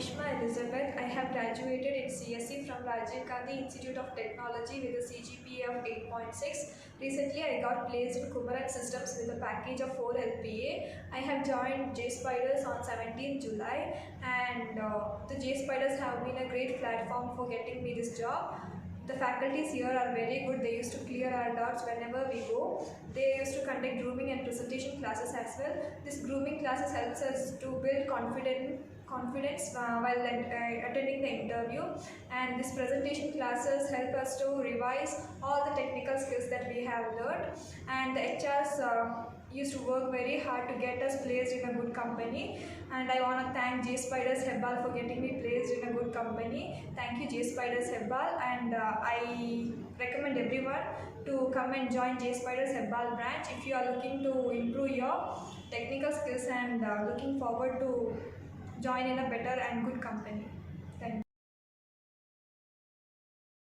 NISHMA Elizabeth. I have graduated in CSE from Rajiv Gandhi Institute of Technology with a CGPA of 8.6. Recently, I got placed in Kumaran Systems with a package of 4 LPA. I have joined JSpiders on 17th July, and the JSpiders have been a great platform for getting me this job. The faculties here are very good. They used to clear our doubts whenever we go. They used to conduct grooming and presentation classes as well. This grooming classes helps us to build confidence while attending the interview, and this presentation classes help us to revise all the technical skills that we have learned, and the HRs used to work very hard to get us placed in a good company, and I want to thank JSpiders Hebbal for getting me placed in a good company. Thank you JSpiders Hebbal, and I recommend everyone to come and join JSpiders Hebbal Branch if you are looking to improve your technical skills and looking forward to join in a better and good company.